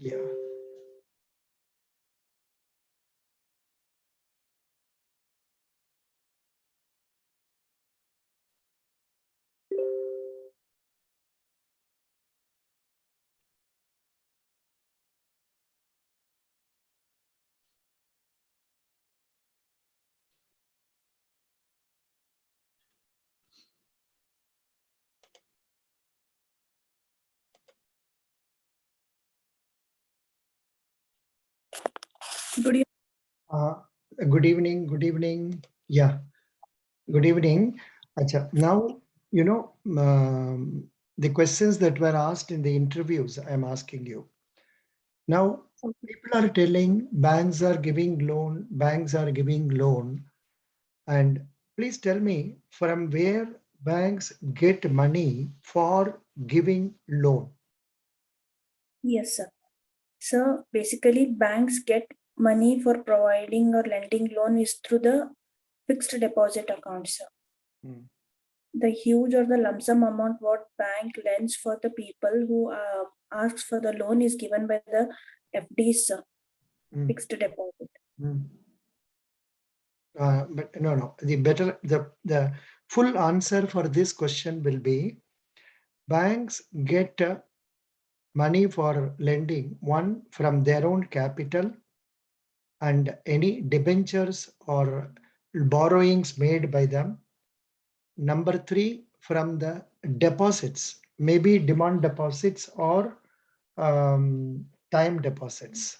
Yeah. Good evening. Uh, Good evening. Good evening. Yeah. Good evening. Acha. Now, the questions that were asked in the interviews, I'm asking you. Now, people are telling banks are giving loan, banks are giving loan. And please tell me from where banks get money for giving loan. Yes, sir. So basically, banks get money for providing or lending loan is through the fixed deposit accounts, sir. Hmm. The huge or the lump sum amount what bank lends for the people who asks for the loan is given by the FDs, sir, Hmm. fixed deposit. Hmm. But no. The full answer for this question will be banks get money for lending, one from their own capital and any debentures or borrowings made by them. Number three, from the deposits, maybe demand deposits or time deposits.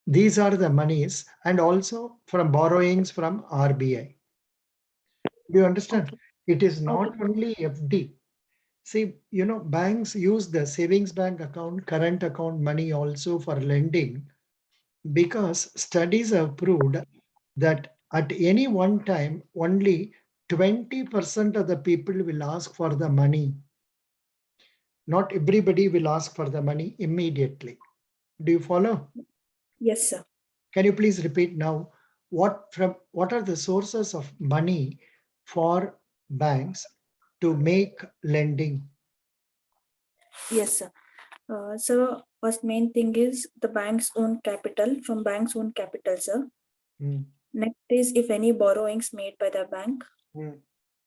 These are the monies, and also from borrowings from RBI. Do you understand? Okay. It is Okay. not only FD. See, banks use the savings bank account, current account money also for lending, because studies have proved that at any one time, only 20% of the people will ask for the money. Not everybody will ask for the money immediately. Do you follow? Yes, sir. Can you please repeat now what are the sources of money for banks to make lending? Yes, sir. So first main thing is the bank's own capital from bank's own capital, sir. Mm, Next is if any borrowings made by the bank, mm,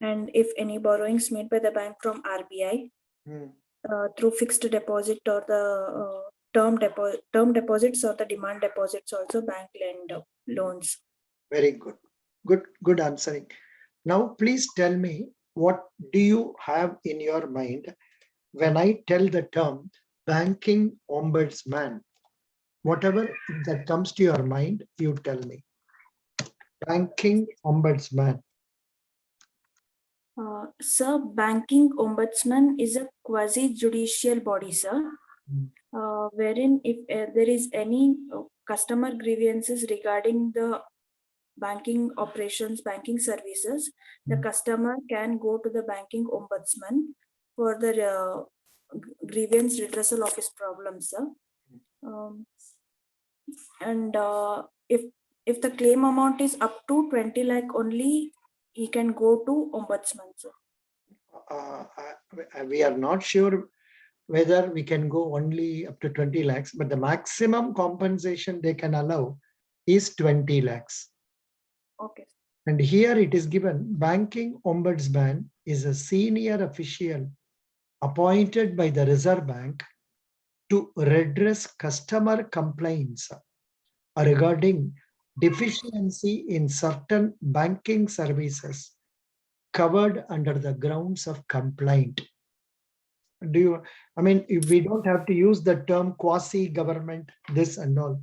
and if any borrowings made by the bank from RBI mm. through fixed deposit or the term deposits or the demand deposits also bank lend loans. Very good. Good answering. Now, please tell me, what do you have in your mind when I tell the term banking ombudsman? Whatever that comes to your mind, you tell me. Banking ombudsman. Sir, banking ombudsman is a quasi judicial body, sir, Mm, wherein if there is any customer grievances regarding the banking operations, banking services, the mm. customer can go to the banking ombudsman for the grievance redressal of his problems, sir. Um, and if the claim amount is up to 20 lakh only, he can go to ombudsman, sir. We are not sure whether we can go only up to 20 lakhs, but the maximum compensation they can allow is 20 lakhs. Okay. And here it is given banking ombudsman is a senior official appointed by the Reserve Bank to redress customer complaints regarding deficiency in certain banking services covered under the grounds of complaint. Do you, I mean, if we don't have to use the term quasi government, this and all,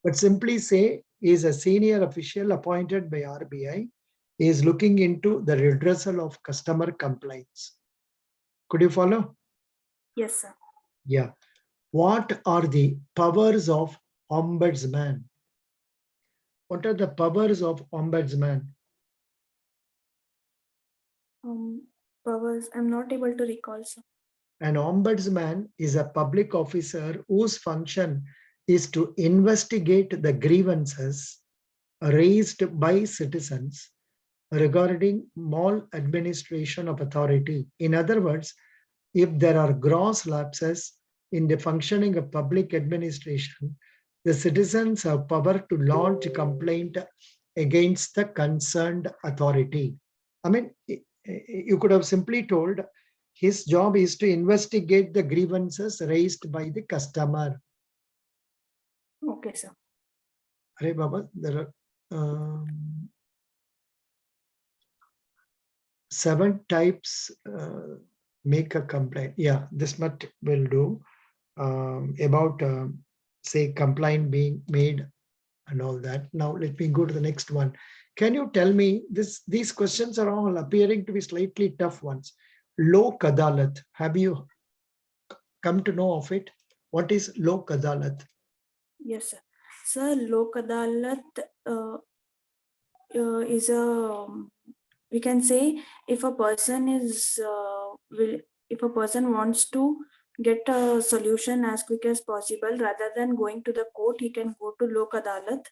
but simply say is a senior official appointed by RBI is looking into the redressal of customer complaints. Could you follow? Yes, sir. Yeah. What are the powers of ombudsman? What are the powers of ombudsman? Powers, I'm not able to recall, sir. An ombudsman is a public officer whose function is to investigate the grievances raised by citizens regarding maladministration of authority. In other words, if there are gross lapses in the functioning of public administration, the citizens have power to launch a complaint against the concerned authority. I mean, you could have simply told his job is to investigate the grievances raised by the customer. Okay, sir. Hare Baba, there are 7 types make a complaint. Yeah, this much will do. About say complaint being made and all that. Now let me go to the next one. Can you tell me these questions are all appearing to be slightly tough ones. Lok Adalat, have you come to know of it? What is Lok Adalat? Yes, sir. Sir, Lok Adalat is a, we can say, if a person is if a person wants to get a solution as quick as possible, rather than going to the court, he can go to Lok Adalat,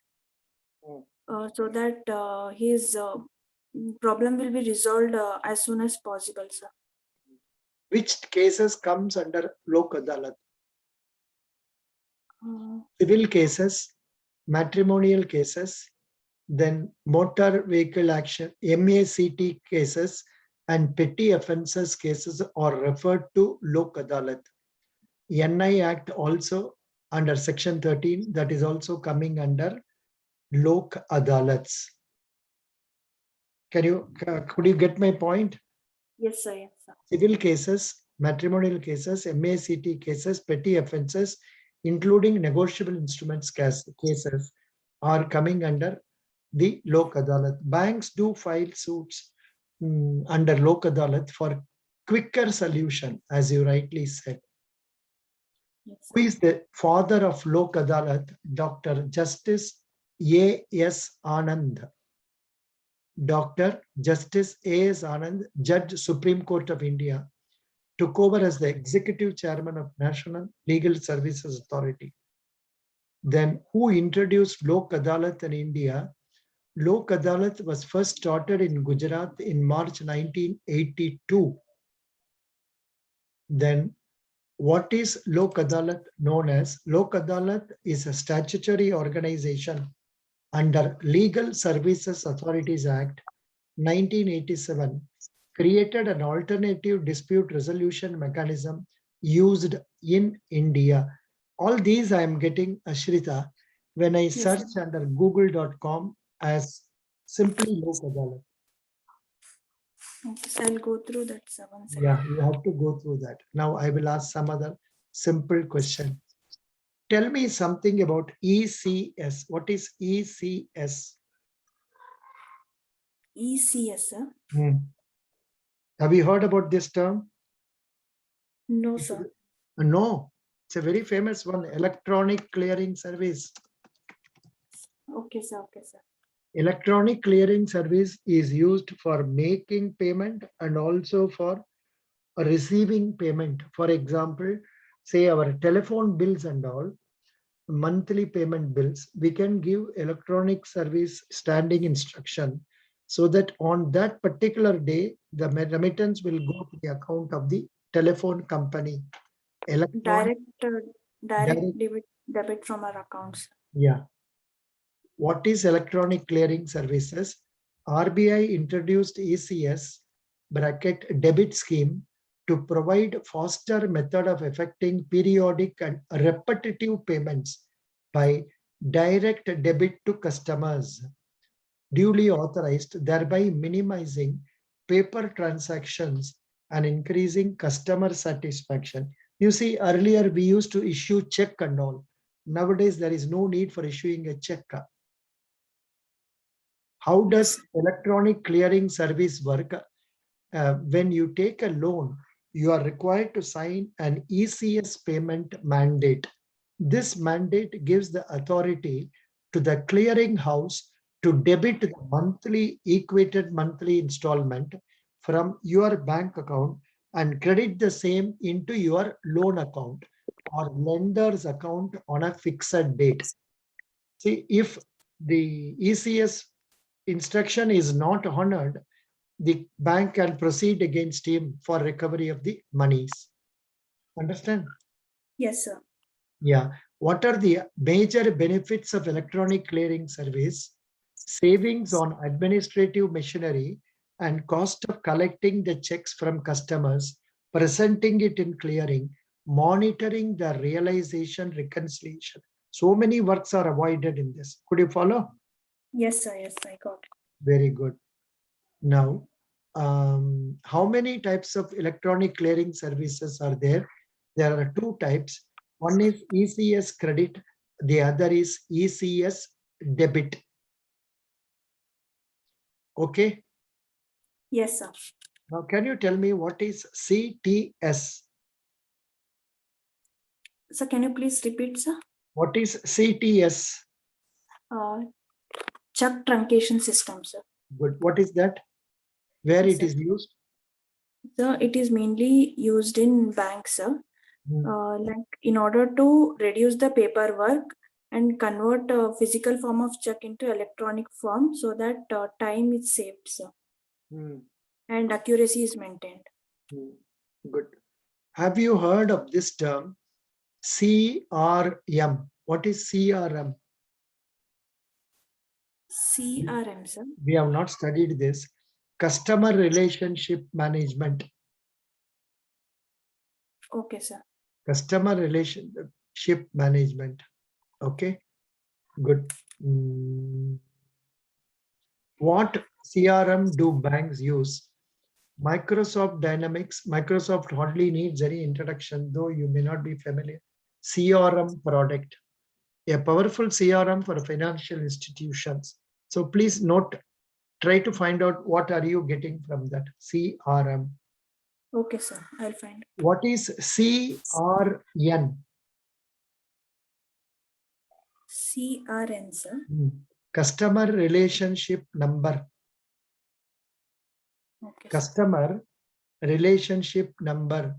so that his problem will be resolved as soon as possible, sir. Which cases comes under Lok Adalat? Uh, Civil cases, matrimonial cases, then motor vehicle action, MACT cases, and petty offences cases are referred to Lok Adalat. NI Act also under section 13, that is also coming under Lok Adalats. Could you get my point? yes, sir. Yes, sir. Civil cases, matrimonial cases, MACT cases, petty offences, including negotiable instruments cases are coming under the Lok Adalat. Banks do file suits under Lok Adalat for quicker solution, as you rightly said. Yes, sir. Who is the father of Lok Adalat? Dr. Justice A.S. Anand. Dr. Justice A.S. Anand, Judge, Supreme Court of India, took over as the executive chairman of National Legal Services Authority. Then who introduced Lok Adalat in India? Lok Adalat was first started in Gujarat in March 1982. Then what is Lok Adalat known as? Lok Adalat is a statutory organization under Legal Services Authorities Act 1987, created an alternative dispute resolution mechanism used in India. All these I am getting, Ashrita, when I search under google.com as simply Lok Adalat. Okay, so I'll go through that 7 seconds. Yeah, you have to go through that. Now I will ask some other simple question. Tell me something about ECS. What is ECS? ECS, sir? Have you heard about this term? No, sir. No, it's a very famous one, electronic clearing service. Okay, sir. Okay, sir. Electronic clearing service is used for making payment and also for receiving payment. For example, say our telephone bills and all, monthly payment bills, we can give electronic service standing instruction so that on that particular day, the remittance will go to the account of the telephone company. Direct debit from our accounts. Yeah. What is electronic clearing services? RBI introduced ECS bracket debit scheme to provide faster method of effecting periodic and repetitive payments by direct debit to customers, duly authorized, thereby minimizing paper transactions and increasing customer satisfaction. You see, earlier we used to issue check and all. Nowadays, there is no need for issuing a check. How does electronic clearing service work? When you take a loan, you are required to sign an ECS payment mandate. This mandate gives the authority to the clearing house to debit the monthly equated monthly installment from your bank account and credit the same into your loan account or lender's account on a fixed date. See, if the ECS instruction is not honored, the bank can proceed against him for recovery of the monies. Understand? Yes, sir. Yeah. What are the major benefits of electronic clearing service? Savings on administrative machinery and cost of collecting the checks from customers, presenting it in clearing, monitoring the realization reconciliation. So many works are avoided in this. Could you follow? Yes, sir. Yes, I got it. Very good. Now, how many types of electronic clearing services are there? There are two types. One is ECS credit, the other is ECS debit. Okay. Yes, sir. Now, can you tell me what is CTS? So can you please repeat, sir? What is CTS? Check truncation system, sir. Good. What is that? Where Yes, it sir. is used? So it is mainly used in banks, sir. Like in order to reduce the paperwork and convert a physical form of check into electronic form so that time is saved, sir, Hmm. and accuracy is maintained. Good. Have you heard of this term CRM? What is CRM? CRM, sir. We have not studied this. Customer relationship management. Okay, sir. Customer relationship management. Okay, good. What CRM do banks use? Microsoft Dynamics. Microsoft hardly needs any introduction, though you may not be familiar. CRM product, a powerful CRM for financial institutions. So please note, try to find out what are you getting from that CRM. Okay, sir. I'll find. What is CRN? CRN, sir. Customer relationship number. Okay, sir. Customer relationship number.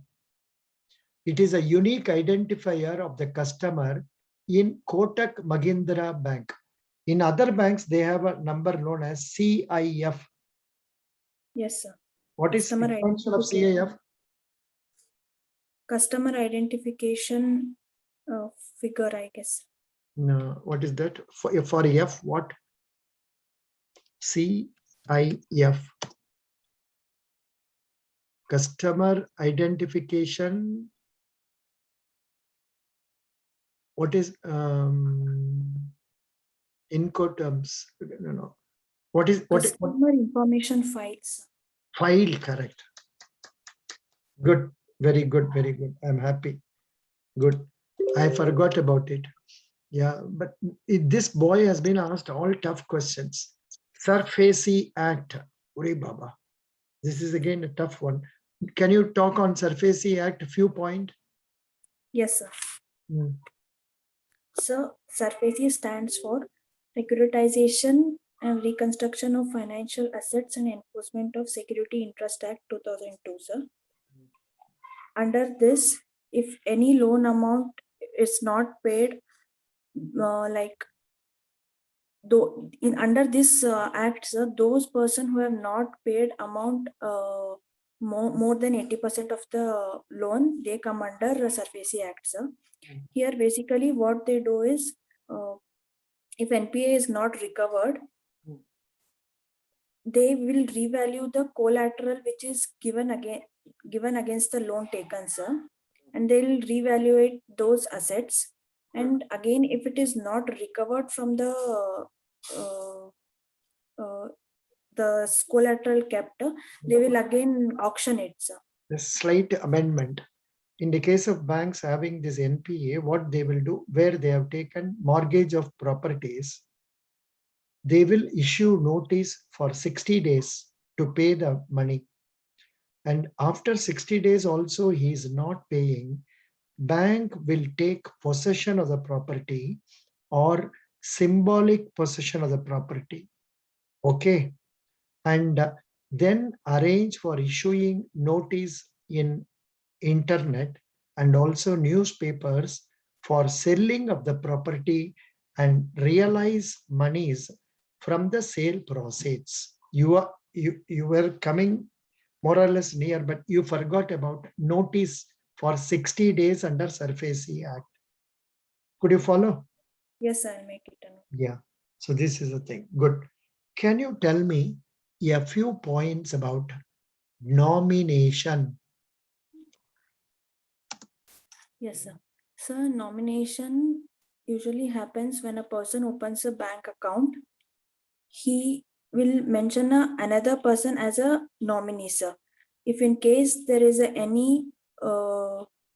It is a unique identifier of the customer in Kotak Mahindra Bank. In other banks, they have a number known as CIF. Yes, sir. What is the function of CIF? Customer identification figure, I guess. No, what is that? For F, what? CIF. Customer identification. What is Incoterms? No. What is what Customer information files. file? Correct. Good. Very good. Very good. I'm happy. Good. I forgot about it. Yeah, but this boy has been asked all tough questions. SARFAESI Act. Uri Baba. This is again a tough one. Can you talk on SARFAESI Act a few points? Yes, sir. So SARFAESI stands for Securitization and Reconstruction of Financial Assets and Enforcement of Security Interest Act 2002, sir. Under this, if any loan amount is not paid, under this act, sir, those person who have not paid amount more than 80% of the loan, they come under SARFAESI Act, sir. Here, basically, what they do is, if NPA is not recovered, they will revalue the collateral which is given against the loan taken, sir, and they will reevaluate those assets. And again, if it is not recovered from the collateral kept, they will again auction it, sir. A slight amendment. In the case of banks having this NPA, what they will do, where they have taken mortgage of properties, they will issue notice for 60 days to pay the money. And after 60 days also he is not paying, bank will take possession of the property or symbolic possession of the property. Okay. And then arrange for issuing notice in internet and also newspapers for selling of the property and realize monies from the sale proceeds. You were coming more or less near, but you forgot about notice for 60 days under SARFAESI Act. Could you follow? Yes, I'll make it. Yeah. So this is the thing. Good. Can you tell me a few points about nomination? Yes, sir. So nomination usually happens when a person opens a bank account. He will mention another person as a nominee, sir. If in case there is any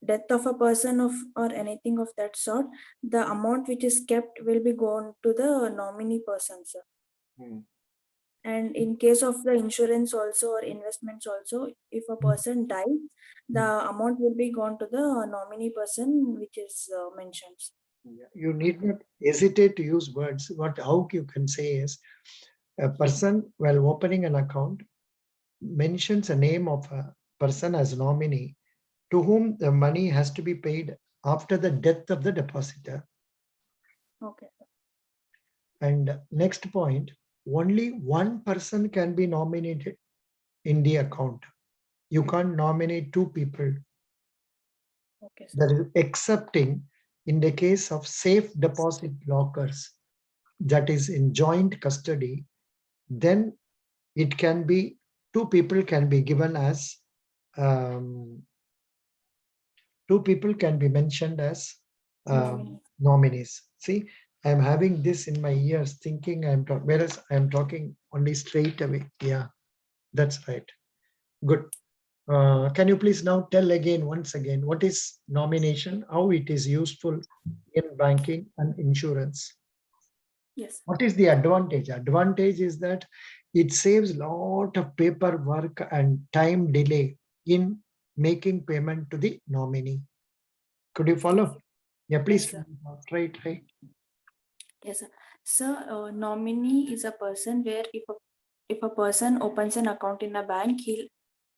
death of a person or anything of that sort, the amount which is kept will be gone to the nominee person, sir. And in case of the insurance also or investments also, if a person dies, the amount will be gone to the nominee person which is mentioned. You need not hesitate to use words. How you can say is, a person while opening an account mentions a name of a person as nominee to whom the money has to be paid after the death of the depositor. Okay. And next point, only one person can be nominated in the account. You can't nominate two people. Okay, sir. That is excepting in the case of safe deposit lockers that is in joint custody, then it can be two people can be given as two people can be mentioned as Nominee. nominees. See, I'm having this in my ears thinking whereas I'm talking only straight away. Yeah, that's right. Good. Can you please now tell again, once again, what is nomination, how it is useful in banking and insurance? Yes. What is the advantage? Advantage is that it saves lot of paperwork and time delay in making payment to the nominee. Could you follow? Yeah, please. Yes, sir. Try. Yes, sir. So nominee is a person where if a person opens an account in a bank, he'll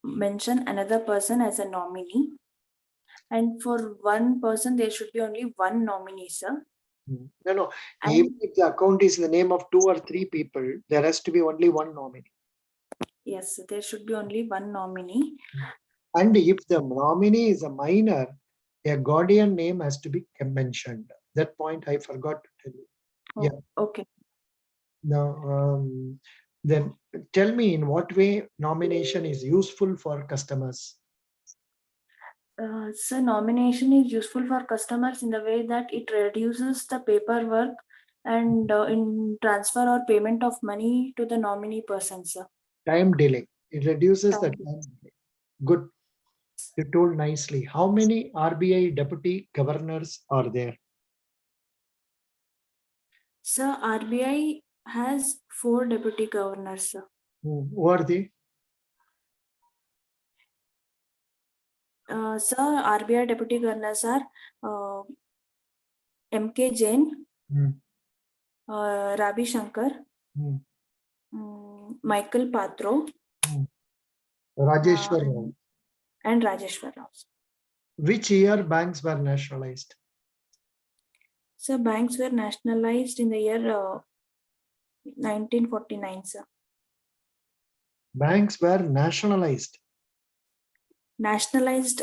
mention another person as a nominee. And for one person, there should be only one nominee, sir. No. And Even if the account is in the name of 2 or 3 people, there has to be only one nominee. yes, there should be only one nominee. And if the nominee is a minor, a guardian name has to be mentioned. That point I forgot to tell you. Oh, Yeah. okay. Now, then tell me in what way nomination is useful for customers. So nomination is useful for customers in the way that it reduces the paperwork and in transfer or payment of money to the nominee person, sir. Time delay. It reduces the Time. time delay. Good. You told nicely. How many RBI deputy governors are there? Sir, RBI has 4 deputy governors, sir. Who are they? Sir, RBI deputy governors are MK Jain, Ravi Shankar, Michael Patro, Rajeshwar Rao. and Rajeshwar Rao. Which year banks were nationalized? So banks were nationalized in the year 1949, sir. Banks were nationalized. Nationalized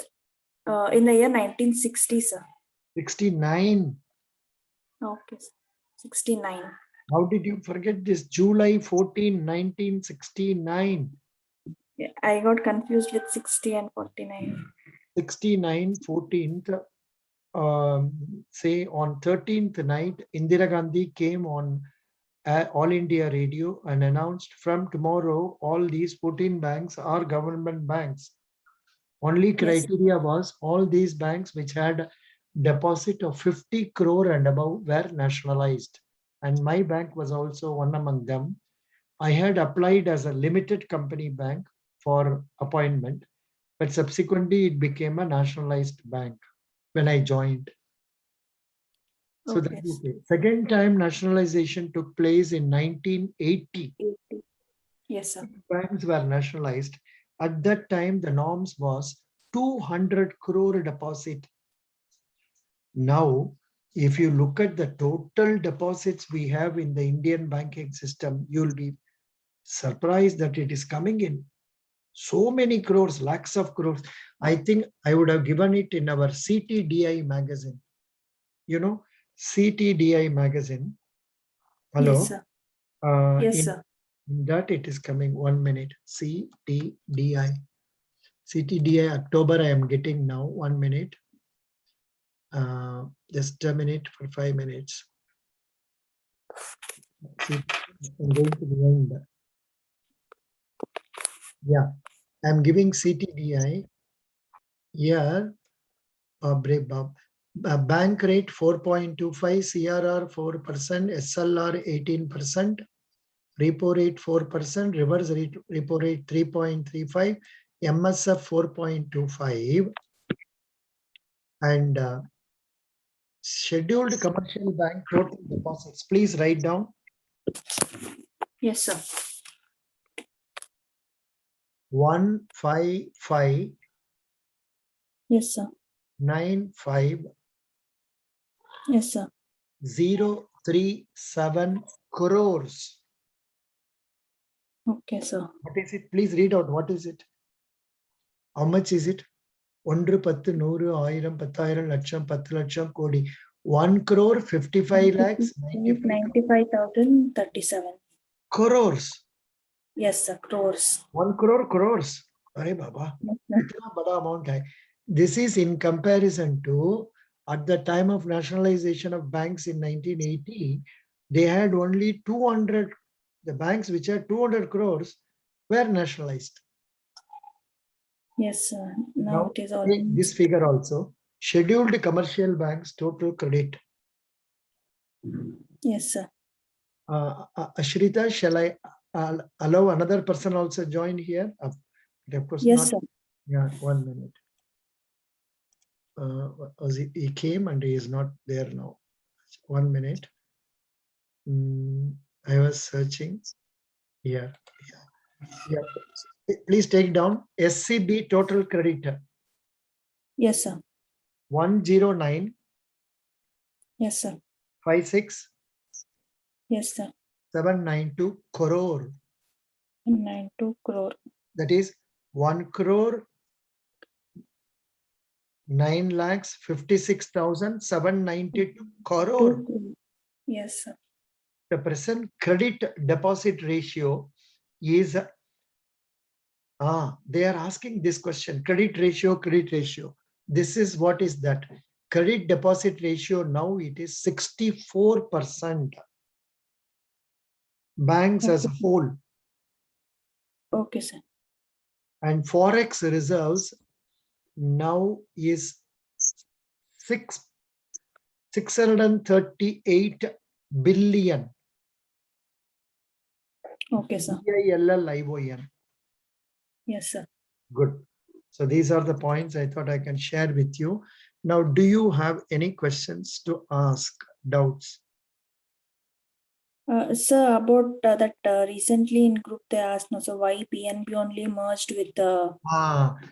in the year 1960, sir. 69. Okay, 69. How did you forget this? July 14, 1969. Yeah, I got confused with 60 and 49. 69, 14th. Say on 13th night, Indira Gandhi came on All India Radio and announced from tomorrow, all these 14 banks are government banks. Only criteria was all these banks which had deposit of 50 crore and above were nationalized. And my bank was also one among them. I had applied as a limited company bank for appointment, but subsequently it became a nationalized bank when I joined. So Okay. that's okay. Second time nationalization took place in 1980. 80. Yes, sir. Banks were nationalized. At that time, the norms was 200 crore deposit. Now, if you look at the total deposits we have in the Indian banking system, you'll be surprised that it is coming in So many crores, lakhs of crores. I think I would have given it in our CTDI magazine. You know, CTDI magazine. Hello. Yes, sir. Yes, in sir. that it is coming. 1 minute. CTDI. CTDI October I am getting now. 1 minute. Just a minute for 5 minutes. See, I'm going to the end. Yeah, I'm giving CTDI here. Bank rate 4.25, CRR 4%, SLR 18%, repo rate 4%, reverse repo rate 3.35, MSF 4.25, and scheduled commercial bank total deposits. Please write down Yes, sir. 15595 Yes, sir. Yes, sir. 037 crores. Okay, sir. What is it? Please read out. What is it? How much is it? 1, 10, 100, 1000, 10,000, லட்சம் 10 லட்சம் கோடி 1 crore 55 lakhs 95,037. crores. Yes, sir. Crores. 1 crore crores. Arey Baba, Yes, sir. itna bada amount hai. This is in comparison to at the time of nationalization of banks in 1980, they had only 200. The banks which had 200 crores were nationalized. Yes, sir. Now Now it is all. take this figure also. Scheduled commercial banks total credit. Yes, sir. Ashrita, shall I allow another person also join here? Of course Yes, not. sir. Yeah, 1 minute. He came and he is not there now. 1 minute. I was searching here. Yeah. Please take down SCB total credit Yes, sir. 109 Yes, sir. 56 Yes, sir. 792 crore. 92 crore. That is 1 crore 9 lakhs 56,792 crore. Yes, sir. The present credit deposit ratio is they are asking this question, credit ratio. This is what is that? Credit deposit ratio now it is 64%. Banks as a whole. Okay, sir. And forex reserves now is 638 billion. Okay, sir. BILLION. Yes, sir. Good. So these are the points I thought I can share with you. Now, do you have any questions to ask, doubts? Sir, about that recently in group they asked, no, so why PNB only merged with the.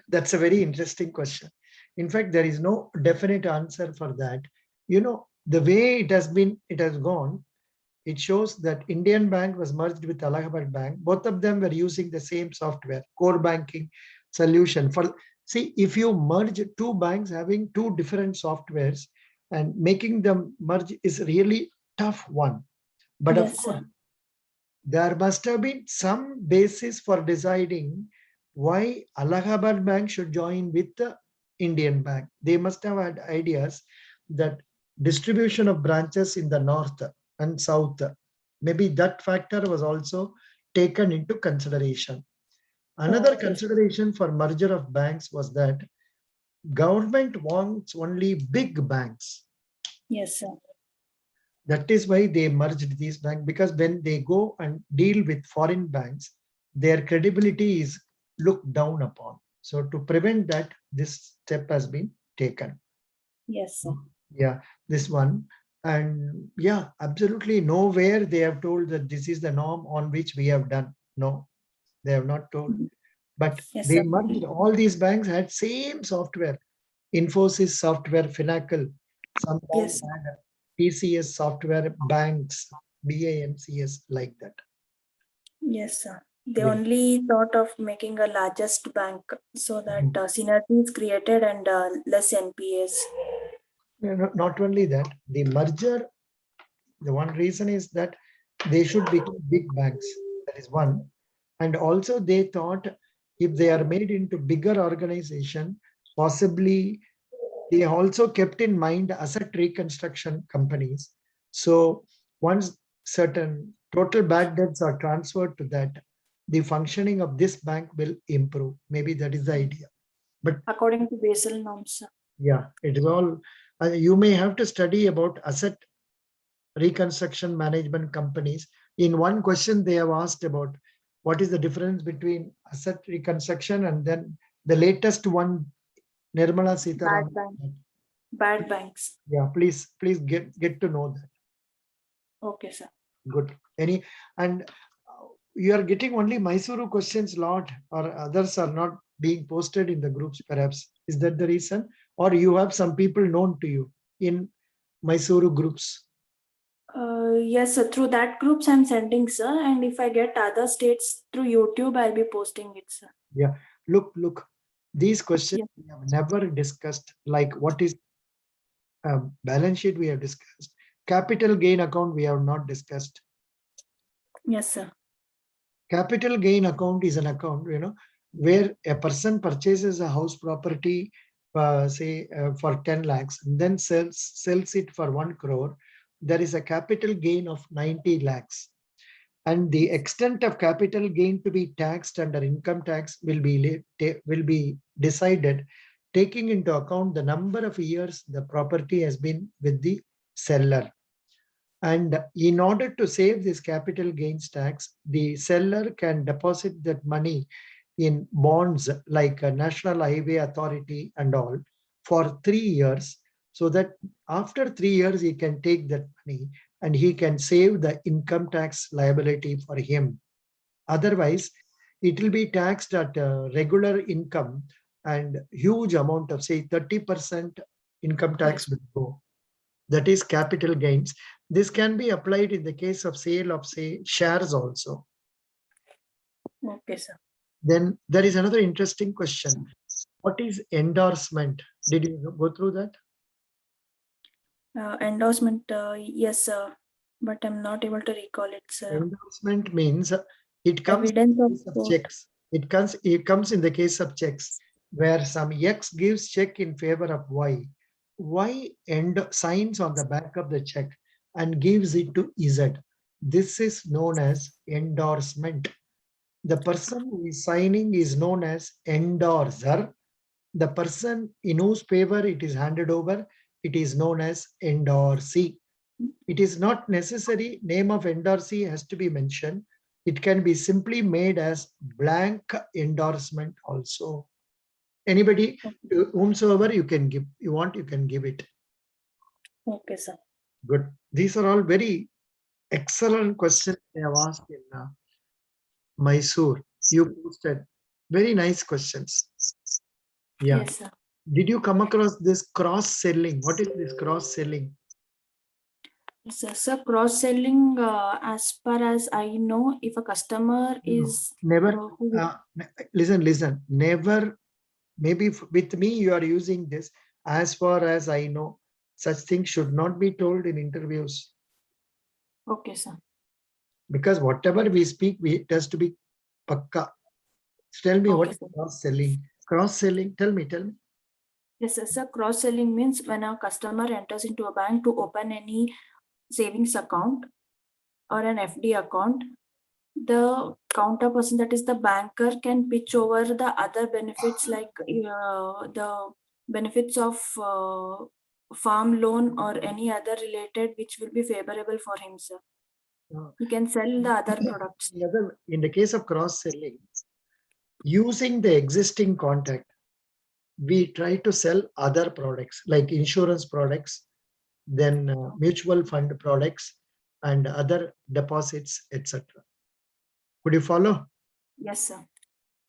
That's a very interesting question. In fact, there is no definite answer for that. You know, the way it has gone, it shows that Indian Bank was merged with Allahabad Bank. Both of them were using the same software, core banking solution. See, if you merge two banks having two different softwares and making them merge is really tough one. But Yes, of course, sir. there must have been some basis for deciding why Allahabad Bank should join with the Indian Bank. They must have had ideas that distribution of branches in the north and south, maybe that factor was also taken into consideration. Another Okay. consideration for merger of banks was that government wants only big banks. Yes, sir. That is why they merged these banks, because when they go and deal with foreign banks, their credibility is looked down upon. So to prevent that, this step has been taken. Yes, sir. Yeah, this one. And yeah, absolutely nowhere they have told that this is the norm on which we have done. No, they have not told. But Yes, they sir. merged, all these banks had same software. Infosys software, Finacle, some banks Yes. had TCS software, banks, BAMCS, like that. Yes, sir. They Yeah. only thought of making a largest bank so that synergy is created and less NPAs. Not only that, the merger, the one reason is that they should become big banks. That is one. And also they thought if they are made into bigger organization, possibly they also kept in mind asset reconstruction companies. So once certain total bad debts are transferred to that, the functioning of this bank will improve. Maybe that is the idea. But According to Basel norms. yeah, it is all, you may have to study about asset reconstruction management companies. In one question, they have asked about what is the difference between asset reconstruction and then the latest one, Nirmala Sitaraman. Bad banks. Yeah, please get to know that. Okay, sir. Good. Any, and you are getting only Mysuru questions lot, or others are not being posted in the groups perhaps. Is that the reason? Or you have some people known to you in Mysuru groups? Yes, sir. Through that groups I'm sending, sir. And if I get other states through YouTube, I'll be posting it, sir. Yeah. Look. These questions Yeah. we have never discussed. Like what is balance sheet we have discussed. Capital gain account we have not discussed. Yes, sir. Capital gain account is an account, where a person purchases a house property, say for 10 lakhs, and then sells it for 1 crore. There is a capital gain of 90 lakhs. And the extent of capital gain to be taxed under income tax will be decided taking into account the number of years the property has been with the seller. And in order to save this capital gains tax, the seller can deposit that money in bonds like a National Highway Authority and all for 3 years, so that after 3 years he can take that money and he can save the income tax liability for him. Otherwise, it will be taxed at regular income, and huge amount of, say, 30% income tax will go. That is capital gains. This can be applied in the case of sale of, say, shares also. Okay, sir. Then there is another interesting question. What is endorsement? Did you go through that? Endorsement, yes, sir. But I'm not able to recall it, sir. Endorsement means it comes Evidence in of the case of vote. checks. It comes in the case of checks where some X gives check in favor of Y. Y signs on the back of the check and gives it to Z. This is known as endorsement. The person who is signing is known as endorser. The person in whose favor it is handed over, it is known as endorsee. It is not necessary name of endorsee has to be mentioned. It can be simply made as blank endorsement also. Anybody, whomsoever you can give, you can give it. Okay, sir. Good. These are all very excellent questions they have asked in Mysore. You posted very nice questions. Yeah. Yes, sir. Did you come across this cross-selling? What is this cross-selling? So cross-selling, as far as I know, if a customer is Never, listen, never, maybe with me you are using this. As far as I know, such things should not be told in interviews. Okay, sir. Because whatever we speak, it has to be pakka. Tell me, Okay, what is sir. cross-selling? Cross-selling, tell me. Yes, sir. Cross-selling means when a customer enters into a bank to open any savings account or an FD account, the counter person, that is the banker, can pitch over the other benefits like the benefits of farm loan or any other related which will be favorable for him, sir. He can sell the other products. In the case of cross-selling, using the existing contact, we try to sell other products like insurance products, then mutual fund products and other deposits, etc. Could you follow? Yes, sir.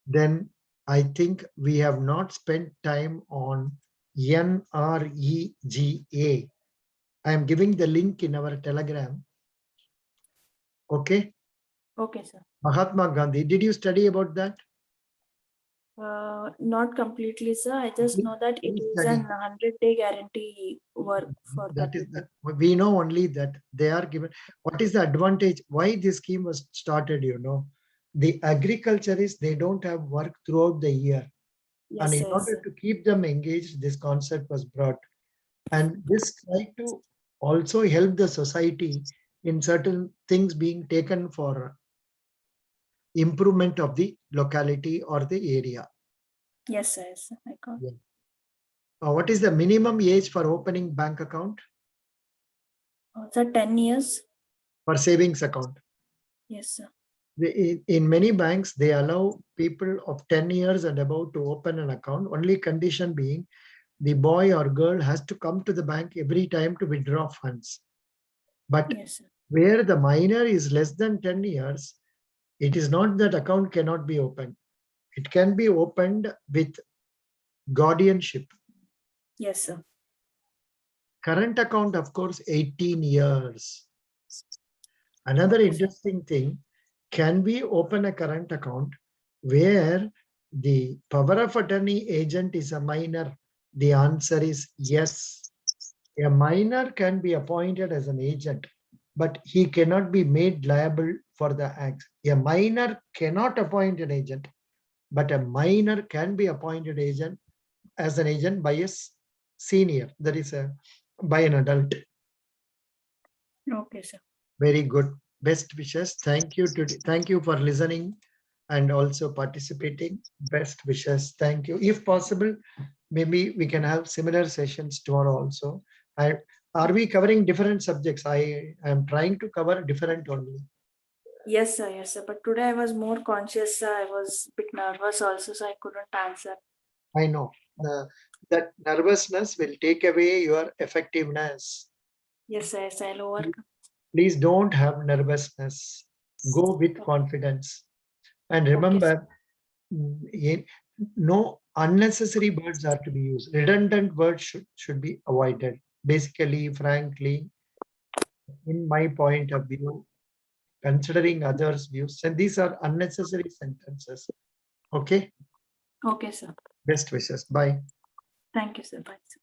Then I think we have not spent time on NREGA. I am giving the link in our Telegram. Okay. Okay, sir. Mahatma Gandhi. Did you study about that? Not completely, sir. I just know that it Please is study. an 100-day guarantee work for That that. is that. We know only that they are given. What is the advantage? Why this scheme was started? The agriculturists, they don't have work throughout the year. Yes, And in sir. order to keep them engaged, this concept was brought. And this tried to also help the society in certain things being taken for improvement of the locality or the area. Yes, sir. Yes, sir. I got. Yeah. What is the minimum age for opening bank account Sir, 10 years. for savings account? Yes, sir. In many banks, they allow people of 10 years and above to open an account, only condition being the boy or girl has to come to the bank every time to withdraw funds. But Yes, sir. where the minor is less than 10 years, it is not that account cannot be opened. It can be opened with guardianship. Yes, sir. Current account, of course, 18 years. Another Okay, sir. interesting thing, can we open a current account where the power of attorney agent is a minor? The answer is yes. A minor can be appointed as an agent, but he cannot be made liable for the acts. A minor cannot appoint an agent, but a minor can be appointed agent as an agent by a senior, that is by an adult. Okay, sir. Very good. Best wishes. Thank you. Thank you for listening and also participating. Best wishes. Thank you. If possible, maybe we can have similar sessions tomorrow also. Are we covering different subjects? I am trying to cover different only. Yes, sir. Yes, sir. But today I was more conscious, sir. I was a bit nervous also, so I couldn't answer. I know that nervousness will take away your effectiveness. Yes, sir. Yes, I'll overcome. Please don't have nervousness. Go with confidence. And remember, no unnecessary words are to be used. Redundant words should be avoided. Basically, frankly, in my point of view, considering others' views, and these are unnecessary sentences. Okay. Okay, sir. Best wishes. Bye. Thank you, sir. Bye, sir.